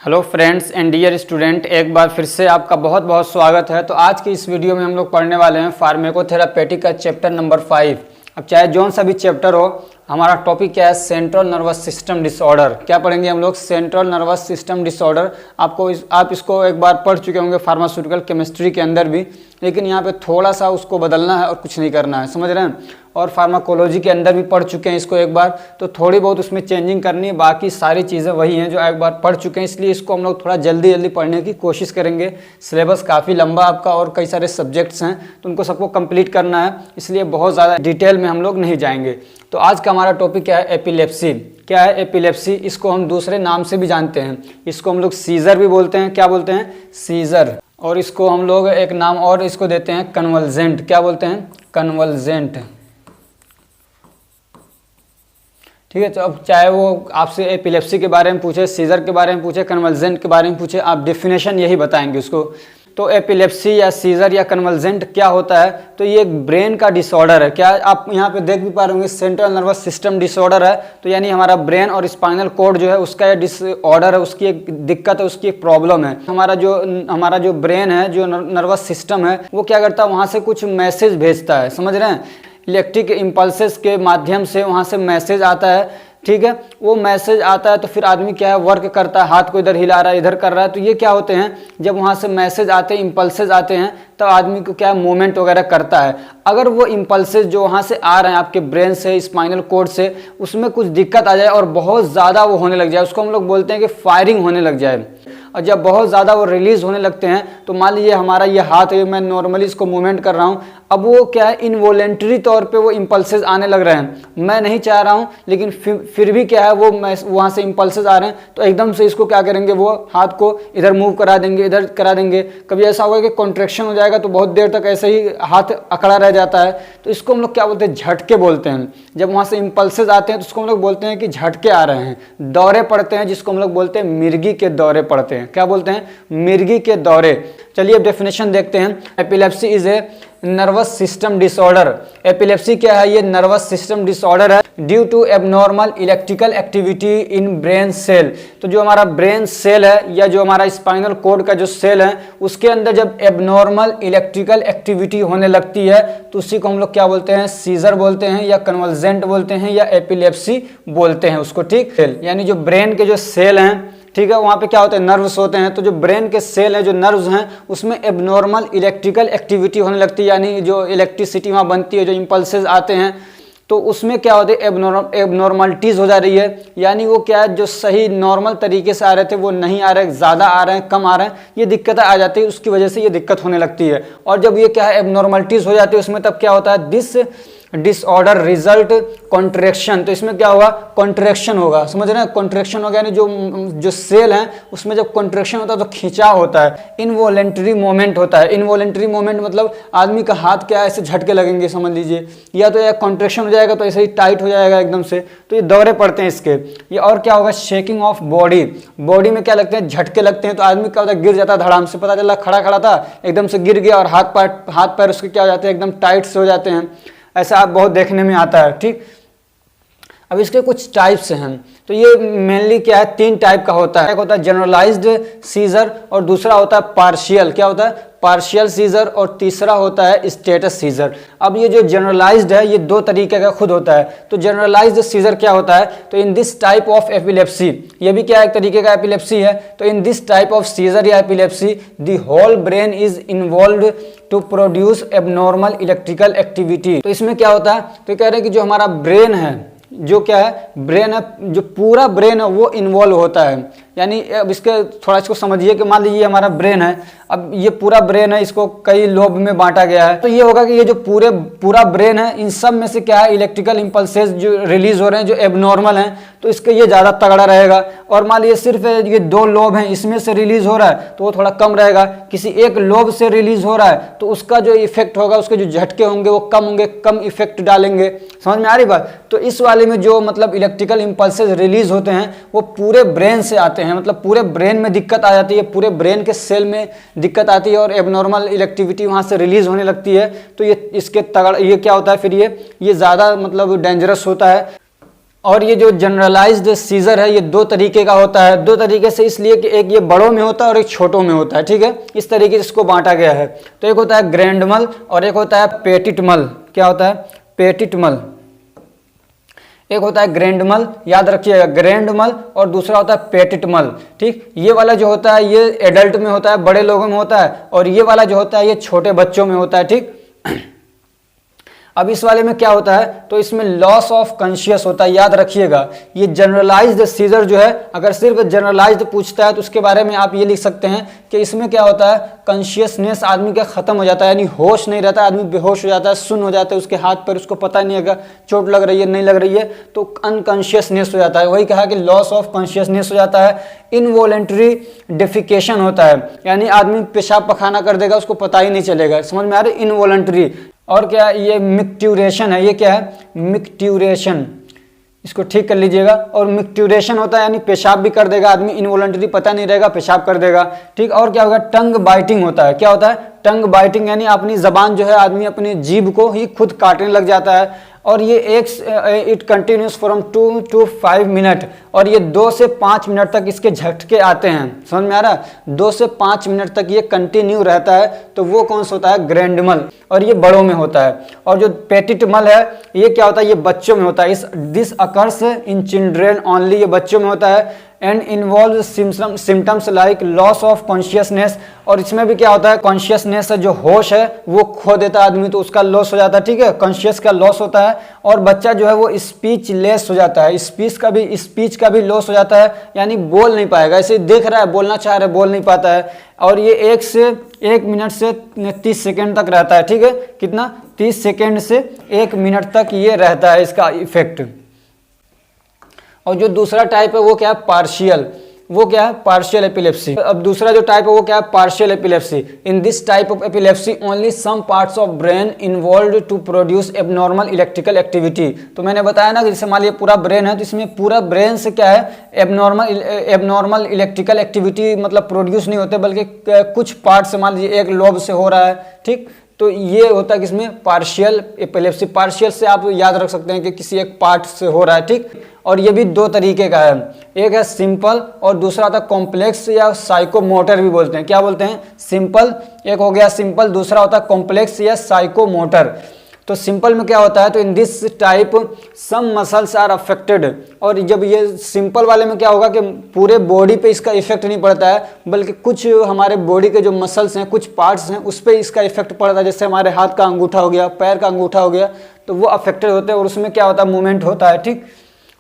Hello friends and dear student, एक बार फिर से आपका बहुत बहुत स्वागत है। तो आज की इस वीडियो में हम लोग पढ़ने वाले हैं फार्मेकोथेरापेटिक का चैप्टर नंबर 5। अब चाहे जौन सा भी चैप्टर हो, हमारा टॉपिक क्या है? Central nervous system disorder. क्या पढ़ेंगे हम लोग? Central nervous system disorder. आप इसको एक बार पढ़ चुके होंगे फार्मास्यूटिकल केमिस्ट्री के अंदर भी, लेकिन यहाँ पे थोड़ा सा उसको बदलना है और कुछ नहीं करना है, समझ रहे हैं। और फार्माकोलॉजी के अंदर भी पढ़ चुके हैं इसको एक बार, तो थोड़ी बहुत उसमें चेंजिंग करनी है, बाकी सारी चीज़ें वही हैं जो एक बार पढ़ चुके हैं। इसलिए इसको हम लोग थोड़ा जल्दी जल्दी पढ़ने की कोशिश करेंगे। सिलेबस काफ़ी लंबा आपका और कई सारे सब्जेक्ट्स हैं, तो उनको सबको कंप्लीट करना है, इसलिए बहुत ज़्यादा डिटेल में हम लोग नहीं जाएंगे। तो आज का हमारा टॉपिक क्या है? एपिलेप्सी। क्या है एपिलेप्सी? इसको हम दूसरे नाम से भी जानते हैं, इसको हम लोग सीजर भी बोलते हैं। क्या बोलते हैं? सीजर। और इसको हम लोग एक नाम और इसको देते हैं, कन्वल्जेंट। क्या बोलते हैं? कन्वल्जेंट। ठीक है। तो अब चाहे वो आपसे एपिलेप्सी के बारे में पूछे, सीजर के बारे में पूछे, कन्वल्जेंट के बारे में पूछे, आप डेफिनेशन यही बताएंगे उसको। तो एपिलेप्सी या सीजर या कन्वल्जेंट क्या होता है? तो ये एक ब्रेन का डिसऑर्डर है। क्या आप यहाँ पे देख भी पा रहे होंगे, सेंट्रल नर्वस सिस्टम डिसऑर्डर है। तो यानी हमारा ब्रेन और स्पाइनल कॉर्ड जो है उसका ये डिसऑर्डर है, उसकी एक दिक्कत है, उसकी एक प्रॉब्लम है। हमारा जो ब्रेन है, जो नर्वस सिस्टम है, वो क्या करता है? वहाँ से कुछ मैसेज भेजता है, समझ रहे हैं। इलेक्ट्रिक इम्पल्सेस के माध्यम से वहाँ से मैसेज आता है, ठीक है। वो मैसेज आता है तो फिर आदमी क्या है, वर्क करता है, हाथ को इधर हिला रहा है, इधर कर रहा है। तो ये क्या होते हैं, जब वहाँ से मैसेज आते हैं, इम्पल्सेज आते हैं, तो आदमी को क्या है, मूवमेंट वगैरह करता है। अगर वो इम्पल्सेज जो वहाँ से आ रहे हैं आपके ब्रेन से, स्पाइनल कॉर्ड से, उसमें कुछ दिक्कत आ जाए और बहुत ज़्यादा वो होने लग जाए, उसको हम लोग बोलते हैं कि फायरिंग होने लग जाए। और जब बहुत ज़्यादा वो रिलीज होने लगते हैं, तो मान लीजिए हमारा ये हाथ है, मैं नॉर्मली इसको मूवमेंट कर रहा हूँ, अब वो क्या है, इनवॉलेंटरी तौर पे वो इम्पल्सेस आने लग रहे हैं। मैं नहीं चाह रहा हूँ, लेकिन फिर भी क्या है, वो वहाँ से इम्पल्सेस आ रहे हैं, तो एकदम से इसको क्या करेंगे, वो हाथ को इधर मूव करा देंगे, इधर करा देंगे। कभी ऐसा होगा कि कॉन्ट्रैक्शन हो जाएगा, तो बहुत देर तक ऐसे ही हाथ अकड़ा रह जाता है। तो इसको हम लोग क्या बोलते हैं? झटके बोलते हैं। जब वहाँ से इम्पल्सेस आते हैं तो उसको हम लोग बोलते हैं कि झटके आ रहे हैं, दौरे पड़ते हैं, जिसको हम लोग बोलते हैं मिर्गी के दौरे पड़ते हैं। क्या बोलते हैं? मिर्गी के दौरे। चलिए अब डेफिनेशन देखते हैं। Epilepsy is a nervous system disorder. Epilepsy क्या है? ये नर्वस सिस्टम डिसऑर्डर है due to abnormal electrical activity in brain cell. तो जो हमारा ब्रेन सेल है या जो हमारा स्पाइनल कॉर्ड का जो सेल है, उसके अंदर जब एबनॉर्मल इलेक्ट्रिकल एक्टिविटी होने लगती है, तो उसी को हम लोग क्या बोलते हैं? सीजर बोलते हैं, या कन्वल्जेंट बोलते हैं, या एपिलेप्सी बोलते हैं उसको, ठीक। यानी जो ब्रेन के जो सेल हैं, ठीक है, वहाँ पे क्या होते हैं? नर्व्स होते हैं। तो जो ब्रेन के सेल हैं, जो नर्व्स हैं, उसमें एबनॉर्मल इलेक्ट्रिकल एक्टिविटी होने लगती है, यानी जो इलेक्ट्रिसिटी वहाँ बनती है, जो इम्पल्सेस आते हैं, तो उसमें क्या होते हैं? एबनॉर्मलिटीज़ हो जा रही है। यानी वो क्या है, जो सही नॉर्मल तरीके से आ रहे थे वो नहीं आ रहे, ज़्यादा आ रहे हैं, कम आ रहे हैं, ये दिक्कतें आ जाती है, उसकी वजह से ये दिक्कत होने लगती है। और जब ये क्या है, एबनॉर्मलिटीज़ हो जाती है उसमें, तब क्या होता है? This disorder result contraction. तो इसमें क्या होगा? कॉन्ट्रैक्शन होगा, समझ रहे हैं। कॉन्ट्रैक्शन होगा, यानी जो सेल हैं उसमें जब कॉन्ट्रैक्शन होता है तो खिंचाव होता है, इनवॉलेंटरी मूवमेंट होता है। इनवॉलेंटरी मूवमेंट मतलब आदमी का हाथ क्या है, ऐसे झटके लगेंगे, समझ लीजिए, या तो कॉन्ट्रैक्शन हो जाएगा तो ऐसे ही टाइट हो जाएगा एकदम से, तो ये दौरे पड़ते हैं इसके। ये और क्या होगा? Shaking of body. बॉडी में क्या लगते हैं? झटके लगते हैं। तो आदमी क्या होता है? गिर जाता है धड़ाम से, पता चला खड़ा खड़ा था, एकदम से गिर गया और हाथ पैर उसके क्या हो जाते हैं? एकदम टाइट से हो जाते हैं। ऐसा आप बहुत देखने में आता है, ठीक। अब इसके कुछ टाइप्स हैं। तो ये मेनली क्या है? 3 टाइप का होता है। एक होता है जनरलाइज्ड सीजर, और दूसरा होता है पार्शियल। क्या होता है? Partial seizure. और तीसरा होता है स्टेटस सीजर। अब ये जो जनरलाइज्ड है, ये 2 तरीके का खुद होता है। तो जनरलाइज्ड सीजर क्या होता है? तो in this type of epilepsy, ये भी क्या एक तरीके का एपिलेप्सी है। तो in this type of seizure या epilepsy the whole brain is involved to produce abnormal electrical activity. तो इसमें क्या होता है? तो कह रहे हैं कि जो हमारा ब्रेन है, जो क्या है, ब्रेन है, जो पूरा ब्रेन है वो इन्वॉल्व होता है। यानी अब थोड़ा इसको समझिए कि मान लीजिए हमारा ब्रेन है, अब ये पूरा ब्रेन है, इसको कई लोब में बांटा गया है। तो ये होगा कि ये जो पूरा ब्रेन है, इन सब में से क्या है, इलेक्ट्रिकल इम्पल्सेस जो रिलीज हो रहे हैं, जो एबनॉर्मल हैं, तो इसके ये ज़्यादा तगड़ा रहेगा। और मान लीजिए सिर्फ ये 2 लोब हैं, इसमें से रिलीज हो रहा है, तो वो थोड़ा कम रहेगा। किसी एक लोब से रिलीज हो रहा है, तो उसका जो इफेक्ट होगा, उसके जो झटके होंगे वो कम होंगे, कम इफेक्ट डालेंगे। समझ में आ रही बात? तो इस वाले में जो मतलब इलेक्ट्रिकल इम्पल्सेस रिलीज होते हैं, वो पूरे ब्रेन से आते हैं, मतलब पूरे ब्रेन में दिक्कत आ जाती है, पूरे ब्रेन के सेल में दिक्कत आती है, और एबनॉर्मल इलेक्ट्रिविटी वहाँ से रिलीज होने लगती है। तो ये क्या होता है फिर, ये ज़्यादा मतलब डेंजरस होता है। और ये जो जनरलाइज्ड सीजर है ये दो तरीके का होता है, दो तरीके से इसलिए कि एक ये बड़ों में होता है और एक छोटों में होता है, ठीक है। इस तरीके से इसको बांटा गया है। तो एक होता है ग्रैंड मल और एक होता है पेटिट मल। क्या होता है? पेटिट मल। एक होता है ग्रैंड मल, याद रखिएगा, ग्रैंड मल, और दूसरा होता है पेटिट मल, ठीक। ये वाला जो होता है ये एडल्ट में होता है, बड़े लोगों में होता है, और ये वाला जो होता है ये छोटे बच्चों में होता है, ठीक। अब इस वाले में क्या होता है, तो इसमें लॉस ऑफ कॉन्शियस होता है, याद रखिएगा। ये जनरलाइज्ड सीजर जो है, अगर सिर्फ जनरलाइज्ड पूछता है तो उसके बारे में आप ये लिख सकते हैं कि इसमें क्या होता है, कॉन्शियसनेस आदमी का खत्म हो जाता है, यानी होश नहीं रहता, आदमी बेहोश हो जाता है, सुन्न हो जाता है, उसके हाथ पर उसको पता नहीं है चोट लग रही है नहीं लग रही है, तो अनकॉन्शियसनेस हो जाता है। वही कहा कि लॉस ऑफ कॉन्शियसनेस हो जाता है। इनवॉलेंटरी डेफिकेशन होता है, यानी आदमी पेशाब पखाना कर देगा, उसको पता ही नहीं चलेगा। समझ में आ रही? इनवॉलेंटरी। और क्या, ये मिक्ट्यूरेशन है। ये क्या है? मिक्ट्यूरेशन। इसको ठीक कर लीजिएगा। और मिक्ट्यूरेशन होता है यानी पेशाब भी कर देगा आदमी, इनवॉलंटरी पता नहीं रहेगा, पेशाब कर देगा, ठीक। और क्या होगा? टंग बाइटिंग होता है। क्या होता है? टंग बाइटिंग, यानी अपनी जबान जो है आदमी अपनी जीभ को ही खुद काटने लग जाता है। और ये it continuous from 2 to 5 minute, और ये 2 से 5 मिनट तक इसके झटके आते हैं। समझ में आ रहा है? 2 से 5 मिनट तक ये कंटिन्यू रहता है। तो वो कौन सा होता है? ग्रैंड मल, और ये बड़ों में होता है। और जो पेटिट मल है ये क्या होता है? ये बच्चों में होता है। This occurs in children only, ये बच्चों में होता है। And involve symptoms like loss of consciousness, और इसमें भी क्या होता है? कॉन्शियसनेस जो होश है वो खो देता है आदमी, तो उसका लॉस हो जाता है, ठीक है, कॉन्शियस का लॉस होता है। और बच्चा जो है वो स्पीच लेस हो जाता है, स्पीच का भी लॉस हो जाता है, यानी बोल नहीं पाएगा, ऐसे देख रहा है, बोलना चाह रहा है, बोल नहीं पाता है। और ये 1 मिनट से 30 सेकेंड तक रहता है, ठीक है। कितना? 30 सेकेंड से 1 मिनट तक ये रहता है इसका इफेक्ट। और जो दूसरा टाइप है वो क्या है? पार्शियल। वो क्या है? Partial epilepsy. अब दूसरा जो टाइप है वो क्या है? Partial epilepsy. In this type of epilepsy only some parts of brain involved to produce abnormal electrical activity. तो मैंने बताया ना कि जैसे मान लीजिए पूरा ब्रेन है, तो इसमें पूरा ब्रेन से क्या है? एबनॉर्मल इलेक्ट्रिकल एक्टिविटी मतलब प्रोड्यूस नहीं होते, बल्कि कुछ पार्ट से, मान लीजिए एक लोब से हो रहा है, ठीक। तो ये होता है किसमें? Partial epilepsy. पार्शियल से आप याद रख सकते हैं कि किसी एक पार्ट से हो रहा है, ठीक। और ये भी 2 तरीके का है, एक है सिंपल और दूसरा होता है कॉम्प्लेक्स या साइकोमोटर भी बोलते हैं। क्या बोलते हैं? सिंपल, एक हो गया सिंपल, दूसरा होता है कॉम्प्लेक्स या साइकोमोटर। तो सिंपल में क्या होता है? तो in this type some muscles are affected, और जब ये सिंपल वाले में क्या होगा कि पूरे बॉडी पे इसका इफेक्ट नहीं पड़ता है, बल्कि कुछ हमारे बॉडी के जो मसल्स हैं, कुछ पार्ट्स हैं, उस पर इसका इफेक्ट पड़ता है। जैसे हमारे हाथ का अंगूठा हो गया, पैर का अंगूठा हो गया, तो वो अफेक्टेड होते हैं और उसमें क्या होता है? मूवमेंट होता है, ठीक।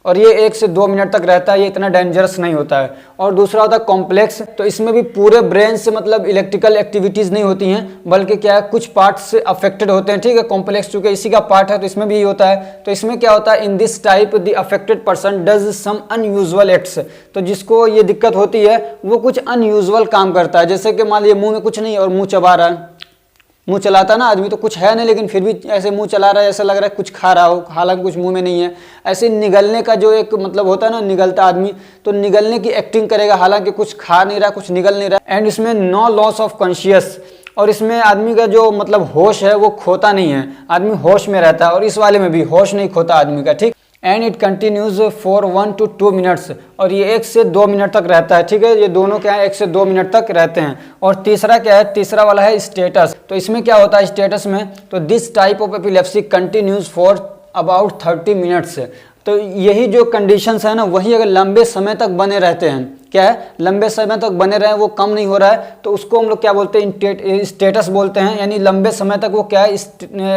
और ये 1 से 2 मिनट तक रहता है, ये इतना डेंजरस नहीं होता है। और दूसरा होता है कॉम्प्लेक्स, तो इसमें भी पूरे ब्रेन से मतलब इलेक्ट्रिकल एक्टिविटीज़ नहीं होती हैं, बल्कि क्या है? कुछ पार्ट से अफेक्टेड होते हैं, ठीक है। कॉम्प्लेक्स चूंकि इसी का पार्ट है तो इसमें भी यही होता है। तो इसमें क्या होता है? In this type the affected person does some unusual acts, तो जिसको ये दिक्कत होती है वो कुछ अनयूजुअल काम करता है। जैसे कि मान लीजिए मुँह में कुछ नहीं और मुँह चबा रहा है, मुंह चलाता ना आदमी, तो कुछ है नहीं लेकिन फिर भी ऐसे मुंह चला रहा है, ऐसा लग रहा है कुछ खा रहा हो, हालांकि कुछ मुंह में नहीं है। ऐसे निगलने का जो एक मतलब होता है ना, निगलता आदमी, तो निगलने की एक्टिंग करेगा, हालांकि कुछ खा नहीं रहा, कुछ निगल नहीं रहा। एंड इसमें नो लॉस ऑफ कॉन्शियस, और इसमें आदमी का जो मतलब होश है वो खोता नहीं है, आदमी होश में रहता है। और इस वाले में भी होश नहीं खोता आदमी का, ठीक। And it continues for 1 to 2 minutes, और ये 1 से 2 मिनट तक रहता है, ठीक है। ये दोनों क्या है? 1 से 2 मिनट तक रहते हैं। और तीसरा क्या है? तीसरा वाला है स्टेटस। तो इसमें क्या होता है स्टेटस में? तो this type of epilepsy continues for about 30 minutes. तो यही जो कंडीशंस है ना, वही अगर लंबे समय तक बने रहते हैं, क्या है? लंबे समय तक बने रहे, वो कम नहीं हो रहा है, तो उसको हम लोग क्या बोलते हैं? स्टेटस बोलते हैं। यानी लंबे समय तक वो क्या है?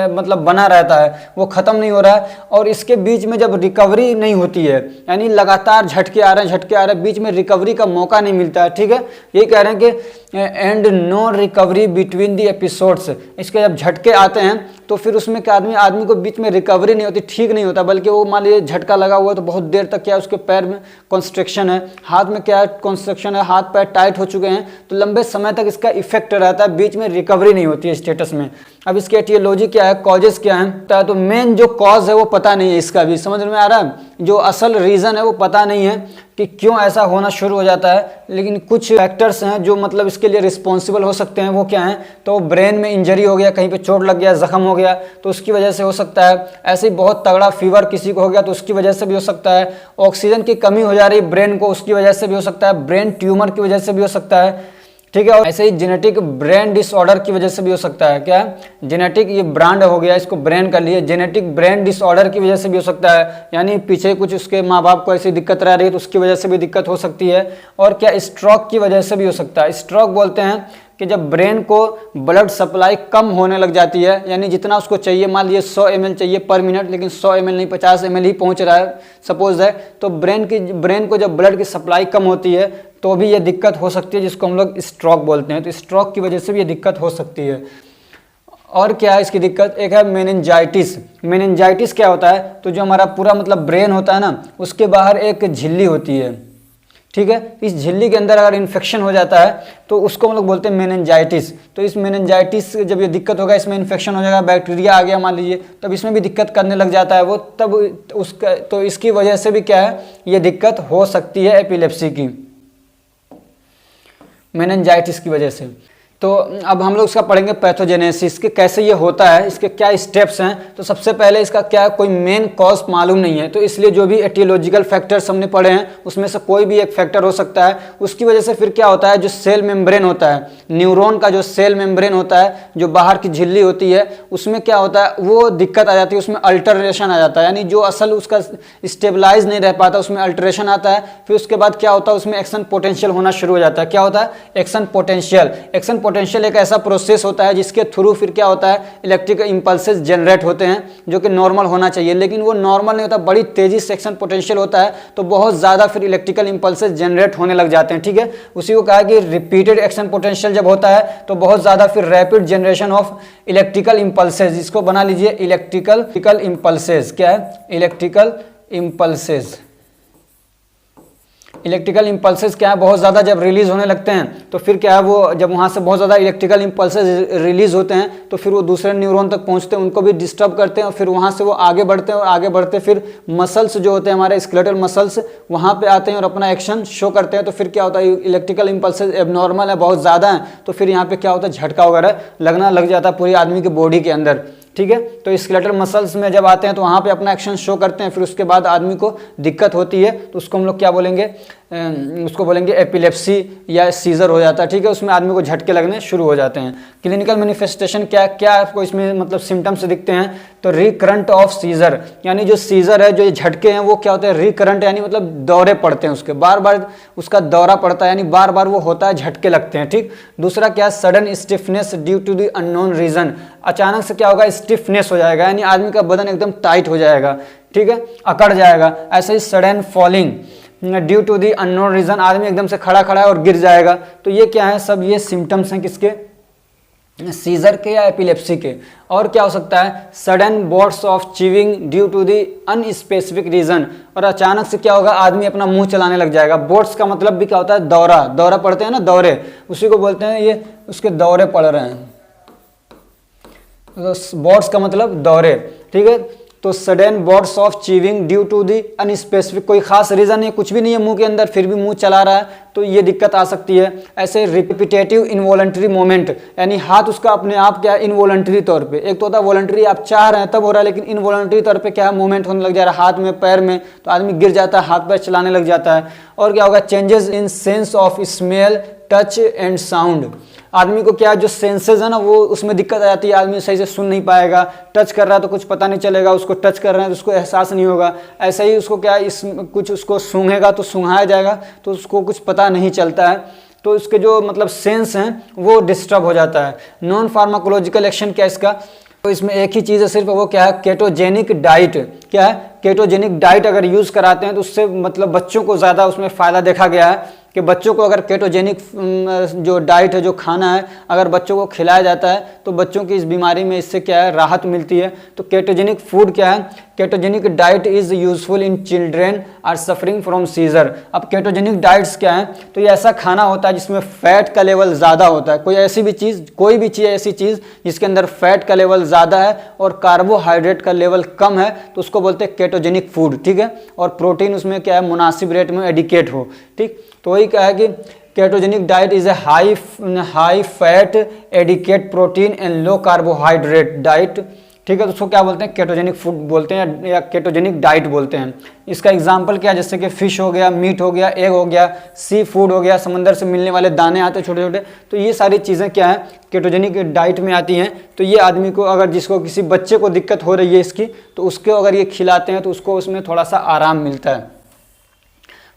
मतलब बना रहता है, वो खत्म नहीं हो रहा है। और इसके बीच में जब रिकवरी नहीं होती है, यानी लगातार झटके आ रहे हैं, बीच में रिकवरी का मौका नहीं मिलता है, ठीक है। यही कह रहे हैं कि and no recovery between the episodes, इसके जब झटके आते हैं तो फिर उसमें क्या आदमी को बीच में रिकवरी नहीं होती, ठीक नहीं होता, बल्कि वो मान लीजिए झटका लगा हुआ है तो बहुत देर तक क्या है? उसके पैर में कंस्ट्रक्शन है, हाथ में क्या है? कंस्ट्रक्शन है, हाथ पैर टाइट हो चुके हैं, तो लंबे समय तक इसका इफेक्ट रहता है, बीच में रिकवरी नहीं होती है स्टेटस में। अब इसकी एटियोलॉजी क्या है? कॉजेस क्या है? तो मेन जो कॉज है वो पता नहीं है इसका भी, समझ में आ रहा है? जो असल रीज़न है वो पता नहीं है कि क्यों ऐसा होना शुरू हो जाता है, लेकिन कुछ फैक्टर्स हैं जो मतलब इसके लिए रिस्पॉन्सिबल हो सकते हैं। वो क्या हैं? तो ब्रेन में इंजरी हो गया, कहीं पे चोट लग गया, जख्म हो गया तो उसकी वजह से हो सकता है। ऐसे ही बहुत तगड़ा फीवर किसी को हो गया तो उसकी वजह से भी हो सकता है। ऑक्सीजन की कमी हो जा रही है ब्रेन को, उसकी वजह से भी हो सकता है। ब्रेन ट्यूमर की वजह से भी हो सकता है, ठीक है। और ऐसे ही जेनेटिक ब्रेन डिसऑर्डर की वजह से भी हो सकता है। क्या जेनेटिक, ये ब्रांड हो गया, इसको ब्रेन कर लिए, जेनेटिक ब्रेन डिसऑर्डर की वजह से भी हो सकता है, यानी पीछे कुछ उसके माँ बाप को ऐसी दिक्कत रह रही है तो उसकी वजह से भी दिक्कत हो सकती है। और क्या स्ट्रोक की वजह से भी हो सकता है। स्ट्रोक बोलते हैं कि जब ब्रेन को ब्लड सप्लाई कम होने लग जाती है, यानी जितना उसको चाहिए, मान लीजिए 100 ml चाहिए पर मिनट, लेकिन 100 ml नहीं 50 ml ही पहुंच रहा है सपोज है, तो ब्रेन को जब ब्लड की सप्लाई कम होती है तो भी ये दिक्कत हो सकती है, जिसको हम लोग स्ट्रोक बोलते हैं। तो स्ट्रोक की वजह से भी ये दिक्कत हो सकती है। और क्या है इसकी दिक्कत? एक है मेनिंजाइटिस। मेनिंजाइटिस क्या होता है? तो जो हमारा पूरा मतलब ब्रेन होता है ना, उसके बाहर एक झिल्ली होती है, ठीक है। इस झिल्ली के अंदर अगर इन्फेक्शन हो जाता है तो उसको हम लोग बोलते हैं मेनिंजाइटिस। तो इस मेनिंजाइटिस जब ये दिक्कत होगा, इसमें इन्फेक्शन हो जाएगा, बैक्टीरिया आ गया मान लीजिए, तब इसमें भी दिक्कत करने लग जाता है वो, तब उसका तो इसकी वजह से भी क्या है, ये दिक्कत हो सकती है एपिलेप्सी की, मेनिंजाइटिस की वजह से। तो अब हम लोग इसका पढ़ेंगे पैथोजेनेसिस के, कैसे ये होता है, इसके क्या स्टेप्स हैं। तो सबसे पहले इसका क्या कोई मेन कॉज मालूम नहीं है, तो इसलिए जो भी एटियोलॉजिकल फैक्टर्स हमने पढ़े हैं उसमें से कोई भी एक फैक्टर हो सकता है। उसकी वजह से फिर क्या होता है, जो सेल मेम्ब्रेन होता है, न्यूरॉन का जो सेल मेम्ब्रेन होता है, जो बाहर की झिल्ली होती है, उसमें क्या होता है, वो दिक्कत आ जाती है, उसमें अल्टरेशन आ जाता है, यानी जो असल उसका स्टेबलाइज नहीं रह पाता, उसमें अल्टरेशन आता है। फिर उसके बाद क्या होता है, उसमें एक्शन पोटेंशियल होना शुरू हो जाता है। क्या होता है? Action potential. एक्शन पोटेंशियल एक ऐसा प्रोसेस होता है जिसके थ्रू फिर क्या होता है, इलेक्ट्रिकल इंपल्सेस जनरेट होते हैं, जो कि नॉर्मल होना चाहिए, लेकिन वो नॉर्मल नहीं होता, बड़ी तेजी से एक्शन पोटेंशियल होता है, तो बहुत ज़्यादा फिर इलेक्ट्रिकल इंपल्सेस जनरेट होने लग जाते हैं, ठीक है। उसी को कहा कि रिपीटेड एक्शन पोटेंशियल जब होता है तो बहुत ज़्यादा फिर rapid generation of electrical impulses, जिसको बना लीजिए इलेक्ट्रिकल इंपल्सेस। क्या है? Electrical impulses. इलेक्ट्रिकल इंपल्सेस क्या है, बहुत ज़्यादा जब रिलीज होने लगते हैं तो फिर क्या है, वो जब वहाँ से बहुत ज़्यादा इलेक्ट्रिकल इंपल्सेस रिलीज होते हैं तो फिर वो दूसरे न्यूरॉन तक पहुँचते हैं, उनको भी डिस्टर्ब करते हैं, और फिर वहाँ से वो आगे बढ़ते हैं, और आगे बढ़ते फिर मसल्स जो होते हैं हमारे स्केलेटल मसल्स वहाँ पे आते हैं और अपना एक्शन शो करते हैं। तो फिर क्या होता है, इलेक्ट्रिकल इंपल्सेस एबनॉर्मल है, बहुत ज़्यादा है, तो फिर यहाँ पर क्या होता है, झटका वगैरह लगना लग जाता है पूरी आदमी की बॉडी के अंदर, ठीक है। तो स्केलेटल मसल्स में जब आते हैं तो वहाँ पे अपना एक्शन शो करते हैं, फिर उसके बाद आदमी को दिक्कत होती है, तो उसको हम लोग क्या बोलेंगे, उसको बोलेंगे एपिलेप्सी या सीजर हो जाता है, ठीक है। उसमें आदमी को झटके लगने शुरू हो जाते हैं। क्लिनिकल मैनिफेस्टेशन क्या क्या आपको इसमें मतलब सिम्टम्स दिखते हैं, तो रिकरंट ऑफ सीजर, यानी जो सीजर है, जो ये झटके हैं वो क्या होते हैं, रिकरंट, यानी मतलब दौरे पड़ते हैं, उसके बार बार उसका दौरा पड़ता है, यानी बार बार वो होता है, झटके लगते हैं, ठीक। दूसरा क्या, sudden stiffness due to the unknown reason, अचानक से क्या होगा, स्टिफनेस हो जाएगा, यानी आदमी का बदन एकदम टाइट हो जाएगा, ठीक है, अकड़ जाएगा। ऐसे ही sudden falling due to the unknown reason, आदमी एकदम से खड़ा खड़ा है और गिर जाएगा। तो ये क्या है, सब ये सिम्टम्स हैं किसके, सीजर के या एपिलेप्सी के। और क्या हो सकता है, sudden bouts of chewing due to the unspecific reason, और अचानक से क्या होगा, आदमी अपना मुंह चलाने लग जाएगा। बोट्स का मतलब भी क्या होता है, दौरा, दौरा पड़ते हैं ना, दौरे, उसी को बोलते हैं, ये उसके दौरे पड़ रहे हैं, तो बॉट्स का मतलब दौरे, ठीक है। तो sudden bouts of chewing due to the unspecific, कोई खास रीजन है, कुछ भी नहीं है मुंह के अंदर, फिर भी मुंह चला रहा है, तो ये दिक्कत आ सकती है। ऐसे रिपीटेटिव इनवॉलंटरी मूवमेंट, यानी हाथ उसका अपने आप क्या है, इनवॉलंटरी तौर पे, एक तो होता है वॉलंटरी, आप चाह रहे हैं तब हो रहा है, लेकिन इनवॉलंटरी तौर पे क्या है, मूवमेंट होने लग जा रहा है हाथ में, पैर में, तो आदमी गिर जाता है, हाथ पैर चलाने लग जाता है। और क्या होगा, changes in sense of smell, touch and sound, आदमी को क्या जो सेंसेस है ना, वो उसमें दिक्कत आ जाती है, आदमी सही से सुन नहीं पाएगा, टच कर रहा है तो कुछ पता नहीं चलेगा, उसको टच कर रहे हैं तो उसको एहसास नहीं होगा। ऐसे ही उसको क्या कुछ उसको सूंघेगा तो सूंघाया जाएगा तो उसको कुछ पता नहीं चलता है, तो उसके जो मतलब सेंस हैं वो डिस्टर्ब हो जाता है। नॉन फार्माकोलॉजिकल एक्शन क्या इसका, तो इसमें एक ही चीज़ है सिर्फ, वो क्या है, केटोजेनिक डाइट। क्या है, केटोजेनिक डाइट अगर यूज़ कराते हैं तो उससे मतलब बच्चों को ज़्यादा उसमें फ़ायदा देखा गया है। कि बच्चों को अगर केटोजेनिक जो डाइट है, जो खाना है, अगर बच्चों को खिलाया जाता है तो बच्चों की इस बीमारी में इससे क्या है, राहत मिलती है। तो केटोजेनिक फूड क्या है, ketogenic diet is useful in children are suffering from seizure. अब केटोजेनिक डाइट्स क्या है, तो ये ऐसा खाना होता है जिसमें फैट का लेवल ज़्यादा होता है। कोई ऐसी भी चीज़, कोई भी चीज़ ऐसी चीज़ जिसके अंदर फैट का लेवल ज़्यादा है और कार्बोहाइड्रेट का लेवल कम है, तो उसको बोलते हैं केटोजेनिक फूड, ठीक है। और प्रोटीन उसमें क्या है, मुनासिब रेट में एडिकेट हो, ठीक। तो वही क्या है कि ketogenic diet is a high fat adequate protein and low carbohydrate diet, ठीक है। तो उसको क्या बोलते हैं, केटोजेनिक फूड बोलते हैं या केटोजेनिक डाइट बोलते हैं। इसका एग्जांपल क्या है, जैसे कि फिश हो गया, मीट हो गया, एग हो गया, सी फूड हो गया, समंदर से मिलने वाले दाने आते हैं छोटे छोटे, तो ये सारी चीज़ें क्या है, केटोजेनिक डाइट में आती हैं। तो ये आदमी को, अगर जिसको किसी बच्चे को दिक्कत हो रही है इसकी, तो उसको अगर ये खिलाते हैं तो उसको उसमें थोड़ा सा आराम मिलता है।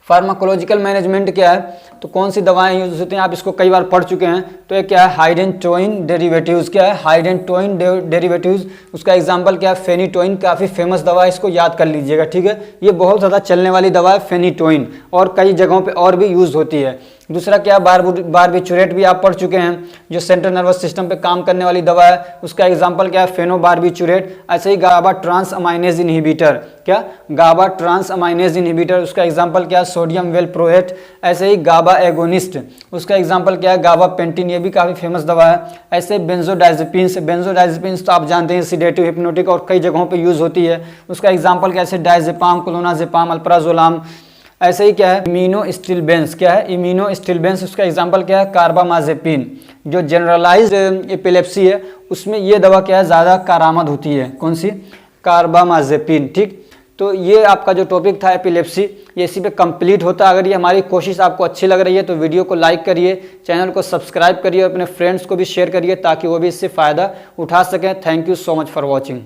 फार्माकोलॉजिकल मैनेजमेंट क्या है, तो कौन सी दवाएं यूज होती हैं, आप इसको कई बार पढ़ चुके हैं। तो ये क्या है, हाइडेंटोइन डेरिवेटिव्स, क्या है, हाइडेंटोइन डेरिवेटिव्स। उसका एग्जांपल क्या है, फेनिटोइन, काफ़ी फेमस दवा है, इसको याद कर लीजिएगा, ठीक है। ये बहुत ज़्यादा चलने वाली दवा है फेनिटोइन, और कई जगहों पे और भी यूज़ होती है। दूसरा क्या, बारबिचुरेट भी आप पढ़ चुके हैं, जो सेंट्रल नर्वस सिस्टम पे काम करने वाली दवा है। उसका एग्जांपल क्या है, फेनोबारबिचुरेट। ऐसे ही गाबा ट्रांस अमाइनेज इनहिबिटर, क्या, गाबा ट्रांस अमाइनेज इनहिबिटर, उसका एग्जांपल क्या है, सोडियम वेलप्रोएट। ऐसे ही गाबा एगोनिस्ट, उसका एग्जांपल क्या है, गाबा पेंटिन, ये भी काफ़ी फेमस दवा है। ऐसे बेंजोडाइजेपिन्स, बेंजोडाइजेपिन्स तो आप जानते हैं सिडेटिव, हिप्नोटिक और कई जगहों पे यूज़ होती है। उसका एग्जांपल कैसे, डायजेपाम, क्लोनाजेपाम, अल्प्राजोलाम। ऐसे ही क्या है, इम्यूनोस्टिलबेंस, क्या है, इम्यूनोस्टिलबेंस, उसका एग्जांपल क्या है, कार्बामाजेपिन। जो जनरलाइज्ड एपिलेप्सी है उसमें ये दवा क्या है, ज़्यादा कारआमद होती है, कौन सी, कार्बामाजेपिन, ठीक। तो ये आपका जो टॉपिक था एपिलेप्सी, ये इसी पे कंप्लीट होता है। अगर ये हमारी कोशिश आपको अच्छी लग रही है तो वीडियो को लाइक करिए, चैनल को सब्सक्राइब करिए, अपने फ्रेंड्स को भी शेयर करिए ताकि वो भी इससे फ़ायदा उठा सकें। Thank you so much for watching.